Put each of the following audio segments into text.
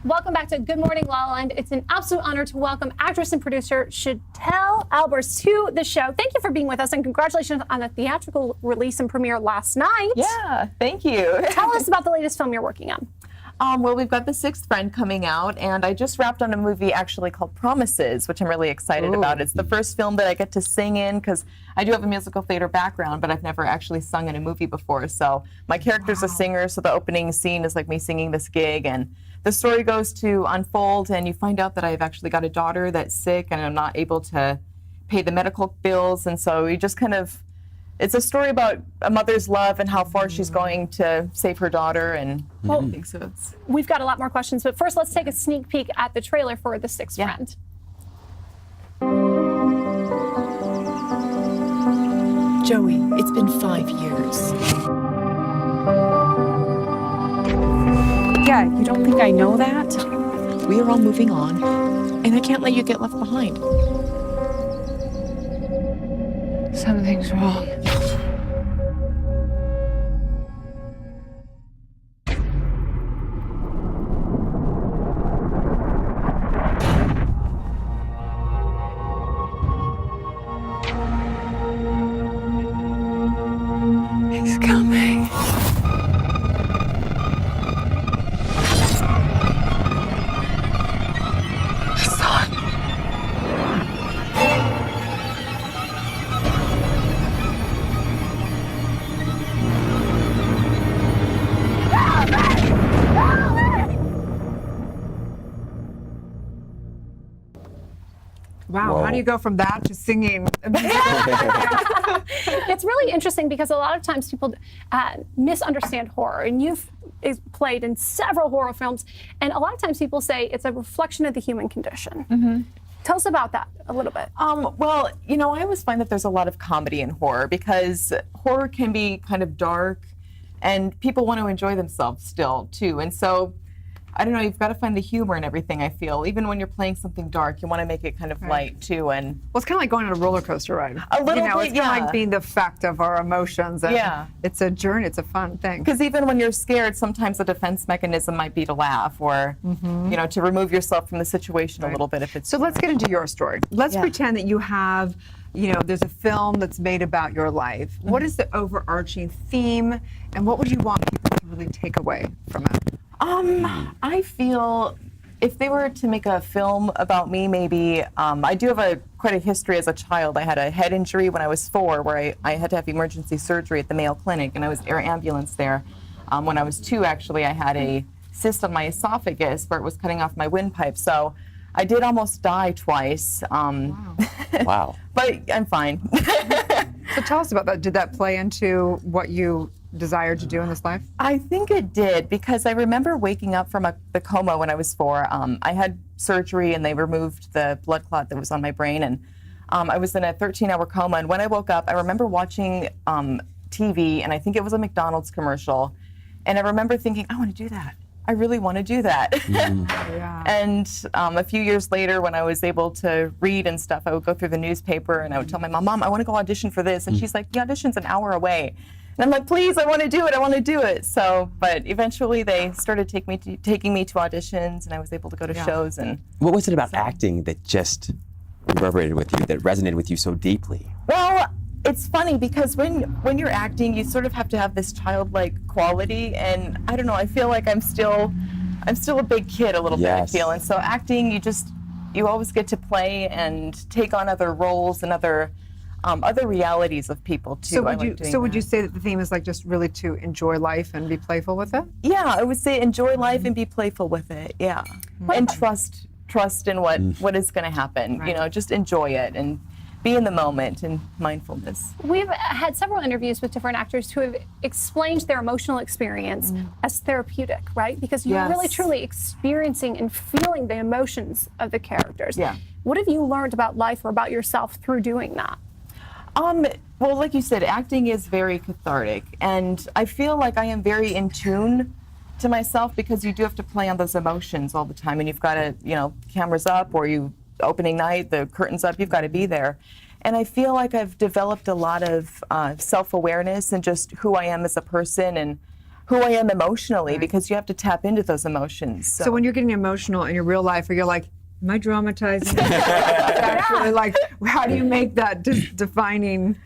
Welcome back to Good Morning La La Land. It's an absolute honor to welcome actress and producer Chantelle Albers to the show. Thank you for being with us, and congratulations on the theatrical release and premiere last night. Yeah, thank you. Tell us about the latest film you're working on. Well, we've got The Sixth Friend coming out, and I just wrapped on a movie actually called Promises, which I'm really excited about. It's the first film that I get to sing in, because I do have a musical theater background, but I've never actually sung in a movie before. So my character's a singer, so the opening scene is like me singing this gig, and the story goes to unfold, and you find out that I've actually got a daughter that's sick, and I'm not able to pay the medical bills, and so you just kind of, it's a story about a mother's love and how far she's going to save her daughter, and I think so. We've got a lot more questions, but first let's take a sneak peek at the trailer for The Sixth Friend. Joey, it's been 5 years. Yeah, you don't think I know that? We are all moving on, and I can't let you get left behind. Something's wrong. He's coming. Wow, Whoa. How do you go from that to singing? It's really interesting because a lot of times people misunderstand horror, and you've played in several horror films, and a lot of times people say it's a reflection of the human condition. Tell us about that a little bit. Well, you know, I always find that there's a lot of comedy in horror, because horror can be kind of dark, and people want to enjoy themselves still, too. And so, I don't know, you've got to find the humor in everything, I feel. Even when you're playing something dark, you want to make it kind of light, too. And well, it's kind of like going on a roller coaster ride. A little bit, it's kind of like being the effect of our emotions. And it's a journey, it's a fun thing. Because even when you're scared, sometimes the defense mechanism might be to laugh, or, you know, to remove yourself from the situation a little bit if it's... So let's get into your story. Let's pretend that you have, you know, there's a film that's made about your life. What is the overarching theme, and what would you want people to really take away from it? I feel if they were to make a film about me, maybe, I do have quite a history as a child. I had a head injury when I was 4, where I had to have emergency surgery at the Mayo Clinic, and I was air ambulance there. When I was 2, actually, I had a cyst on my esophagus where it was cutting off my windpipe. So I did almost die twice. Wow. But I'm fine. So tell us about that. Did that play into what you desired to do in this life? I think it did, because I remember waking up from the coma when I was 4. I had surgery, and they removed the blood clot that was on my brain, and I was in a 13-hour coma. And when I woke up, I remember watching TV, and I think it was a McDonald's commercial, and I remember thinking, I want to do that. I really want to do that. And a few years later, when I was able to read and stuff, I would go through the newspaper, and I would tell my mom, I want to go audition for this. And she's like, the audition's an hour away. And I'm like, please, I want to do it. I want to do it. So, but eventually they started taking me to auditions, and I was able to go to shows. And what was it about acting that just reverberated with you, that resonated with you so deeply? Well, it's funny, because when you're acting, you sort of have to have this childlike quality, and I don't know, I feel like I'm still a big kid a little bit, I feel. And so acting, you always get to play and take on other roles and other realities of people too. So would you say that the theme is like just really to enjoy life and be playful with it? Yeah, I would say enjoy life and be playful with it. Yeah, and trust in what is going to happen. You know, just enjoy it and be in the moment and mindfulness. We've had several interviews with different actors who have explained their emotional experience as therapeutic, right? Because you're really truly experiencing and feeling the emotions of the characters. Yeah. What have you learned about life or about yourself through doing that? Well, like you said, acting is very cathartic, and I feel like I am very in tune to myself, because you do have to play on those emotions all the time, and you've got to, you know, cameras up, or opening night, the curtains up, you've got to be there. And I feel like I've developed a lot of self-awareness and just who I am as a person, and who I am emotionally, because you have to tap into those emotions. So when you're getting emotional in your real life, or you're like, am I dramatizing? Actually, like, how do you make that defining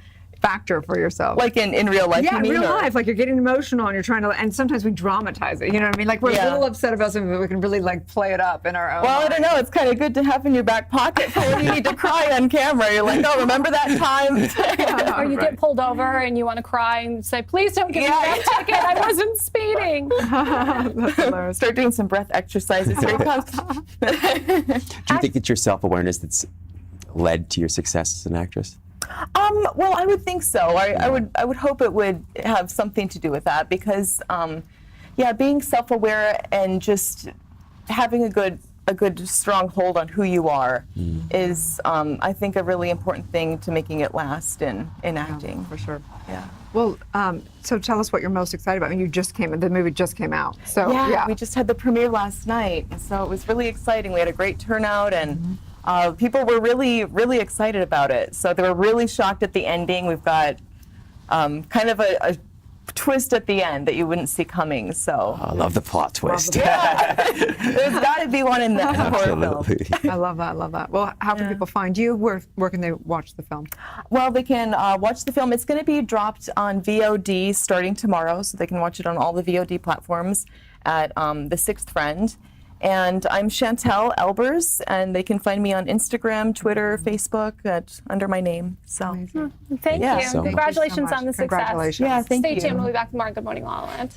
factor for yourself? like in real life, Yeah, you in mean, real or- life, like you're getting emotional and you're trying to, and sometimes we dramatize it. You know what I mean? Like we're a Yeah. little upset about something, but we can really like play it up in our own. Well, I don't know. It's kind of good to have in your back pocket for when you need to cry on camera. You're like, oh, remember that time? Or you get pulled over and you want to cry and say, please don't give me that ticket. I wasn't speeding. That's hilarious. Start doing some breath exercises. Here it comes. Do you think it's your self-awareness that's led to your success as an actress? Well, I would think so. I would hope it would have something to do with that, because, yeah, being self-aware and just having a good strong hold on who you are is, I think, a really important thing to making it last in acting. For sure. Yeah. Well, so tell us what you're most excited about. I mean, the movie just came out. So Yeah, we just had the premiere last night, so it was really exciting. We had a great turnout, and people were really, really excited about it. So they were really shocked at the ending. We've got kind of a twist at the end that you wouldn't see coming. So I love the plot twist. there's got to be one in that horror film. Absolutely. I love that. I love that. Well, how can people find you? Where can they watch the film? Well, they can watch the film. It's going to be dropped on VOD starting tomorrow, so they can watch it on all the VOD platforms at The Sixth Friend. And I'm Chantelle Albers, and they can find me on Instagram, Twitter, Facebook under my name. So, Thank Yeah. you. So- Congratulations Thank you so on the much. success. Congratulations. yeah, thank Stay you. tuned. We'll be back tomorrow on Good Morning La La Land.